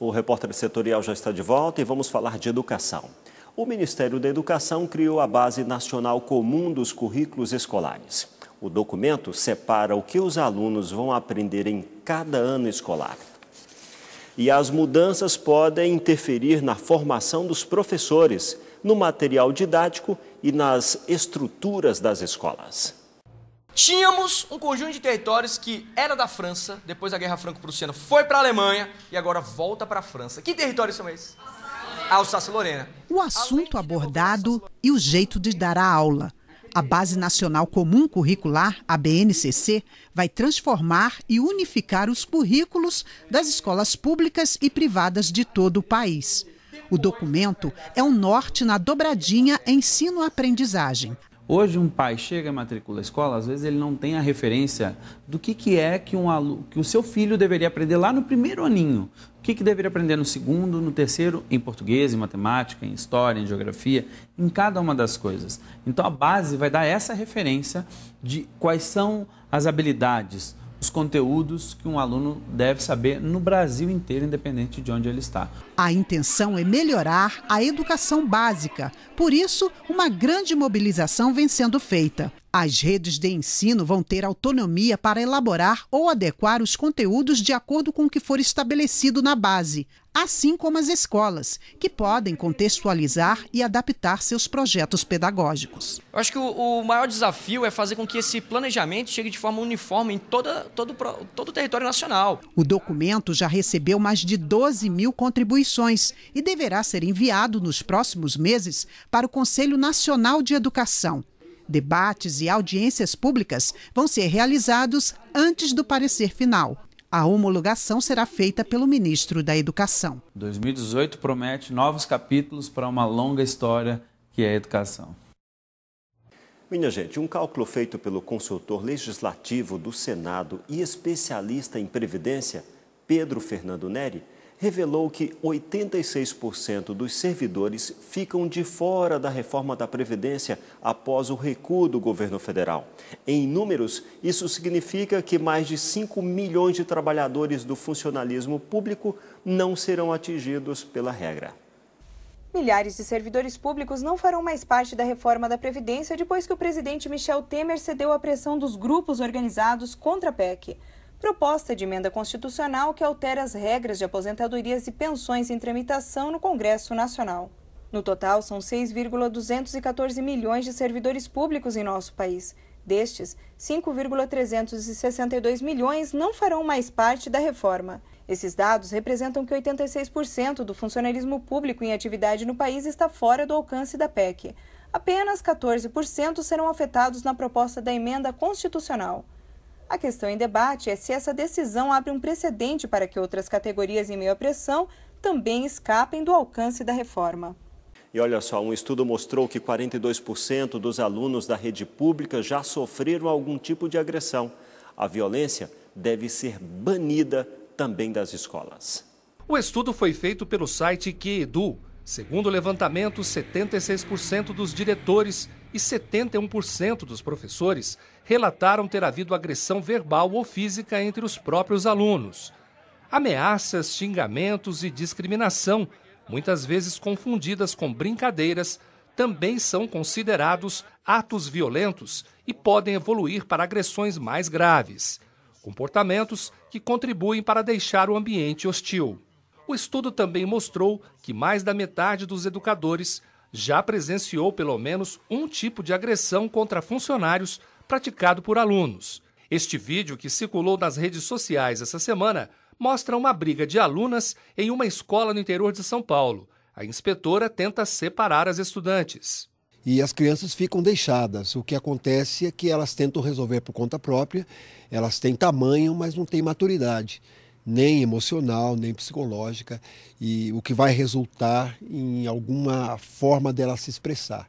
O repórter setorial já está de volta e vamos falar de educação. O Ministério da Educação criou a Base Nacional Comum dos Currículos Escolares. O documento separa o que os alunos vão aprender em cada ano escolar. E as mudanças podem interferir na formação dos professores, no material didático e nas estruturas das escolas. Tínhamos um conjunto de territórios que era da França, depois da Guerra Franco-Prussiana foi para a Alemanha e agora volta para a França. Que territórios são esses? Alsácia-Lorena. O assunto abordado e o jeito de dar a aula. A Base Nacional Comum Curricular, a BNCC, vai transformar e unificar os currículos das escolas públicas e privadas de todo o país. O documento é um norte na dobradinha ensino-aprendizagem. Hoje um pai chega e matricula a escola, às vezes ele não tem a referência do que é que o seu filho deveria aprender lá no primeiro aninho. O que deveria aprender no segundo, no terceiro, em português, em matemática, em história, em geografia, em cada uma das coisas. Então a base vai dar essa referência de quais são as habilidades, os conteúdos que um aluno deve saber no Brasil inteiro, independente de onde ele está. A intenção é melhorar a educação básica. Por isso, uma grande mobilização vem sendo feita. As redes de ensino vão ter autonomia para elaborar ou adequar os conteúdos de acordo com o que for estabelecido na base, assim como as escolas, que podem contextualizar e adaptar seus projetos pedagógicos. Eu acho que o maior desafio é fazer com que esse planejamento chegue de forma uniforme em todo o território nacional. O documento já recebeu mais de 12 mil contribuições e deverá ser enviado nos próximos meses para o Conselho Nacional de Educação. Debates e audiências públicas vão ser realizados antes do parecer final. A homologação será feita pelo ministro da Educação. 2018 promete novos capítulos para uma longa história que é a educação. Minha gente, um cálculo feito pelo consultor legislativo do Senado e especialista em Previdência, Pedro Fernando Neri, revelou que 86% dos servidores ficam de fora da reforma da Previdência após o recuo do governo federal. Em números, isso significa que mais de 5 milhões de trabalhadores do funcionalismo público não serão atingidos pela regra. Milhares de servidores públicos não farão mais parte da reforma da Previdência depois que o presidente Michel Temer cedeu à pressão dos grupos organizados contra a PEC. Proposta de emenda constitucional que altera as regras de aposentadorias e pensões em tramitação no Congresso Nacional. No total, são 6,214 milhões de servidores públicos em nosso país. Destes, 5,362 milhões não farão mais parte da reforma. Esses dados representam que 86% do funcionalismo público em atividade no país está fora do alcance da PEC. Apenas 14% serão afetados na proposta da emenda constitucional. A questão em debate é se essa decisão abre um precedente para que outras categorias em meio à pressão também escapem do alcance da reforma. E olha só, um estudo mostrou que 42% dos alunos da rede pública já sofreram algum tipo de agressão. A violência deve ser banida também das escolas. O estudo foi feito pelo site QEdu. Segundo o levantamento, 76% dos diretores e 71% dos professores relataram ter havido agressão verbal ou física entre os próprios alunos. Ameaças, xingamentos e discriminação, muitas vezes confundidas com brincadeiras, também são considerados atos violentos e podem evoluir para agressões mais graves. Comportamentos que contribuem para deixar o ambiente hostil. O estudo também mostrou que mais da metade dos educadores já presenciou pelo menos um tipo de agressão contra funcionários praticado por alunos. Este vídeo, que circulou nas redes sociais essa semana, mostra uma briga de alunas em uma escola no interior de São Paulo. A inspetora tenta separar as estudantes. E as crianças ficam deixadas. O que acontece é que elas tentam resolver por conta própria, elas têm tamanho, mas não têm maturidade, nem emocional, nem psicológica, e o que vai resultar em alguma forma dela se expressar.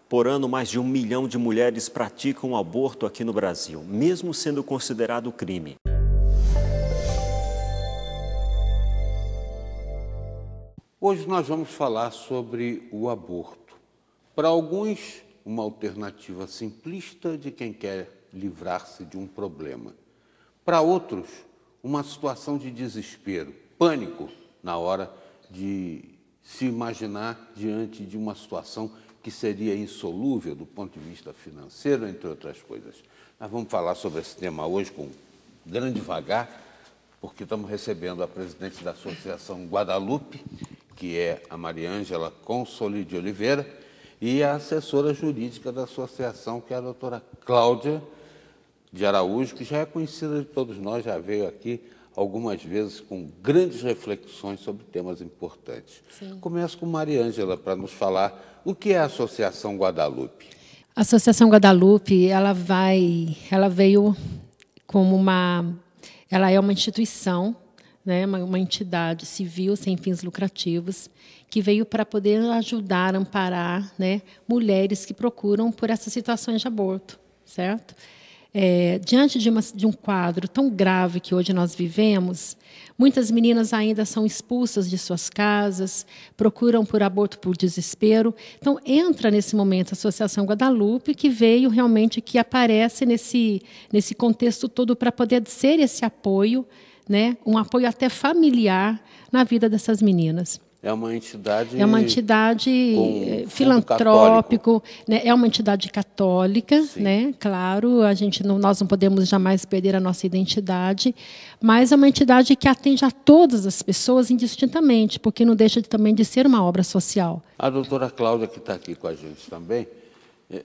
Por ano, mais de 1 milhão de mulheres praticam aborto aqui no Brasil, mesmo sendo considerado crime. Hoje nós vamos falar sobre o aborto. Para alguns, uma alternativa simplista de quem quer livrar-se de um problema. Para outros, uma situação de desespero, pânico na hora de se imaginar diante de uma situação que seria insolúvel do ponto de vista financeiro, entre outras coisas. Nós vamos falar sobre esse tema hoje com grande vagar, porque estamos recebendo a presidente da Associação Guadalupe, que é a Mariângela Consoli de Oliveira, e a assessora jurídica da associação, que é a doutora Cláudia de Araújo, que já é conhecida de todos nós, já veio aqui algumas vezes com grandes reflexões sobre temas importantes. Sim. Começo com Mariângela para nos falar o que é a Associação Guadalupe. A Associação Guadalupe, ela veio como ela é uma instituição, né, uma entidade civil sem fins lucrativos, que veio para poder ajudar, amparar, né, mulheres que procuram por essas situações de aborto, certo? Diante de um quadro tão grave que hoje nós vivemos, muitas meninas ainda são expulsas de suas casas, procuram por aborto por desespero. Então, entra nesse momento a Associação Guadalupe, que veio realmente, que aparece nesse contexto todo para poder ser esse apoio, né, um apoio até familiar na vida dessas meninas. É uma entidade filantrópico, né? É uma entidade católica, né? Claro, nós não podemos jamais perder a nossa identidade, mas é uma entidade que atende a todas as pessoas indistintamente, porque não deixa também de ser uma obra social. A doutora Cláudia, que está aqui com a gente também,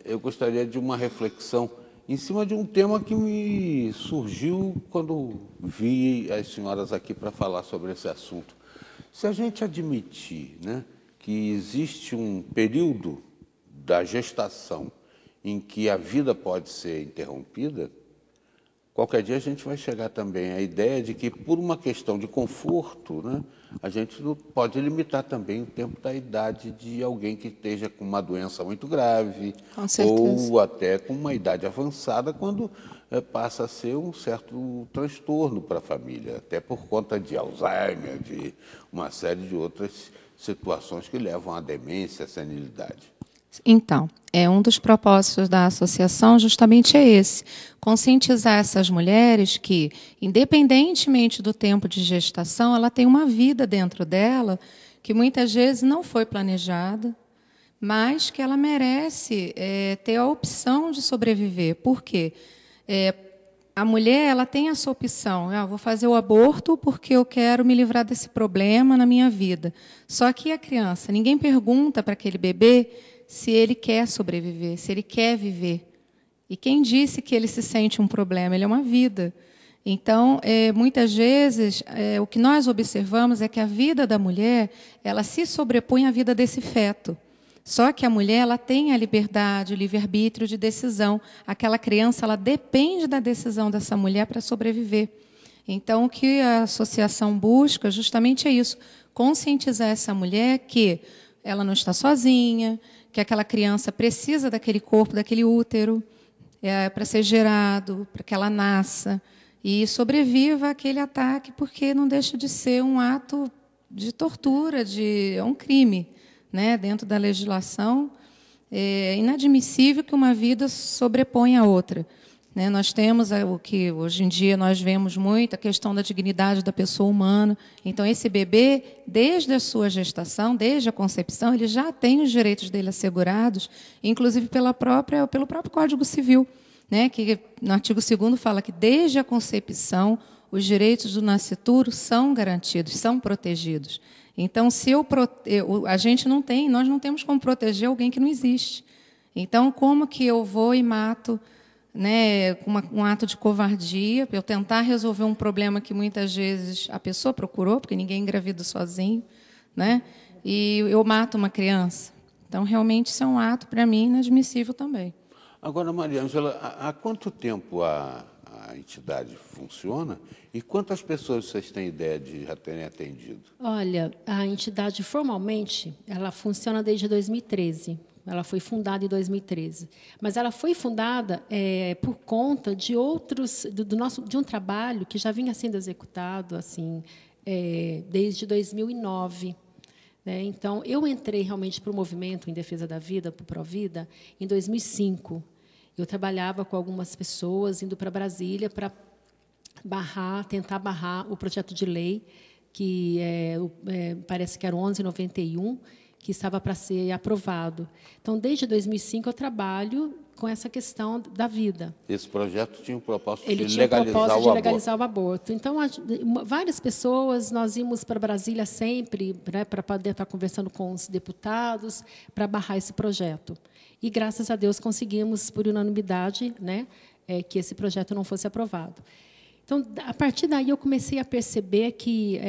eu gostaria de uma reflexão em cima de um tema que me surgiu quando vi as senhoras aqui para falar sobre esse assunto. Se a gente admitir, né, que existe um período da gestação em que a vida pode ser interrompida, qualquer dia a gente vai chegar também à ideia de que, por uma questão de conforto, né, a gente pode limitar também o tempo da idade de alguém que esteja com uma doença muito grave, ou até com uma idade avançada, quando passa a ser um certo transtorno para a família, até por conta de Alzheimer, de uma série de outras situações que levam à demência, à senilidade. Então, um dos propósitos da associação justamente é esse, conscientizar essas mulheres que, independentemente do tempo de gestação, ela tem uma vida dentro dela que muitas vezes não foi planejada, mas que ela merece ter a opção de sobreviver. Por quê? A mulher, ela tem essa opção, vou fazer o aborto porque eu quero me livrar desse problema na minha vida. Só que a criança, ninguém pergunta para aquele bebê se ele quer sobreviver, se ele quer viver. E quem disse que ele se sente um problema? Ele é uma vida. Então, muitas vezes, o que nós observamos é que a vida da mulher, ela se sobrepõe à vida desse feto. Só que a mulher, ela tem a liberdade, o livre-arbítrio de decisão. Aquela criança, ela depende da decisão dessa mulher para sobreviver. Então, o que a associação busca justamente é isso, conscientizar essa mulher que ela não está sozinha, que aquela criança precisa daquele corpo, daquele útero, para ser gerado, para que ela nasça e sobreviva àquele ataque, porque não deixa de ser um ato de tortura, é um crime, né? Dentro da legislação. É inadmissível que uma vida sobreponha a outra. Né? Nós temos o que hoje em dia nós vemos muito, a questão da dignidade da pessoa humana. Então, esse bebê, desde a sua gestação, desde a concepção, ele já tem os direitos dele assegurados, inclusive pelo próprio Código Civil, né? Que no artigo 2º fala que, desde a concepção, os direitos do nascituro são garantidos, são protegidos. Então, nós não temos como proteger alguém que não existe. Então, como que eu vou e mato, né, um ato de covardia, para eu tentar resolver um problema que muitas vezes a pessoa procurou, porque ninguém engravida sozinho, né, e eu mato uma criança? Então, realmente, isso é um ato, para mim, inadmissível também. Agora, Mariângela, há quanto tempo a entidade funciona e quantas pessoas vocês têm ideia de já terem atendido? Olha, a entidade, formalmente, ela funciona desde 2013. Ela foi fundada em 2013, mas ela foi fundada por conta de de um trabalho que já vinha sendo executado assim desde 2009. Né? Então, eu entrei realmente para o movimento em defesa da vida, para o Provida, em 2005. Eu trabalhava com algumas pessoas indo para Brasília para tentar barrar o projeto de lei que parece que era o 1191, que estava para ser aprovado. Então, desde 2005, eu trabalho com essa questão da vida. Esse projeto tinha o propósito Ele de tinha legalizar, o propósito o, de legalizar o aborto. Então, várias pessoas, nós íamos para Brasília sempre, né, para poder estar conversando com os deputados, para barrar esse projeto. E, graças a Deus, conseguimos, por unanimidade, né, que esse projeto não fosse aprovado. Então, a partir daí, eu comecei a perceber que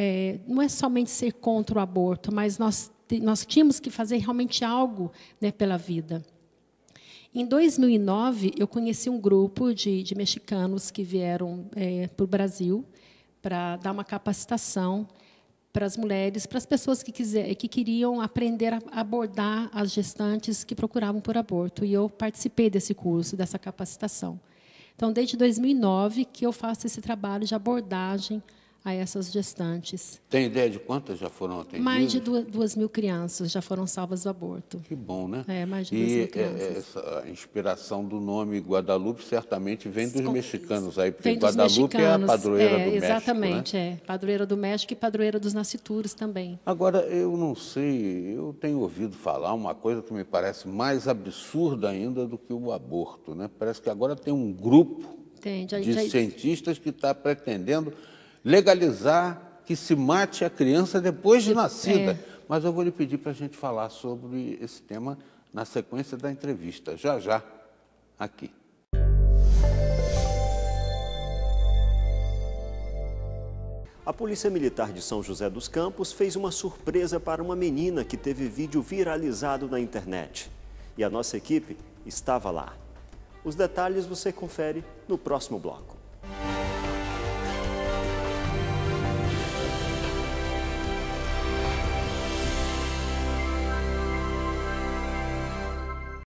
não é somente ser contra o aborto, mas nós tínhamos que fazer realmente algo, né, pela vida. Em 2009, eu conheci um grupo de mexicanos que vieram para o Brasil para dar uma capacitação para as mulheres, para as pessoas que queriam aprender a abordar as gestantes que procuravam por aborto. E eu participei desse curso, dessa capacitação. Então, desde 2009, que eu faço esse trabalho de abordagem a essas gestantes. Tem ideia de quantas já foram atendidas? Mais de 2.000 crianças já foram salvas do aborto. Que bom, né? Mais de 2.000 crianças. Essa inspiração do nome Guadalupe certamente vem dos mexicanos aí, porque vem dos Guadalupe é a padroeira do México. Exatamente, né? Padroeira do México e padroeira dos nascituros também. Agora, eu não sei, eu tenho ouvido falar uma coisa que me parece mais absurda ainda do que o aborto, né? Parece que agora tem um grupo de cientistas que está pretendendo legalizar que se mate a criança depois de nascida. Mas eu vou lhe pedir para a gente falar sobre esse tema na sequência da entrevista, já, aqui. A Polícia Militar de São José dos Campos fez uma surpresa para uma menina que teve vídeo viralizado na internet. E a nossa equipe estava lá. Os detalhes você confere no próximo bloco.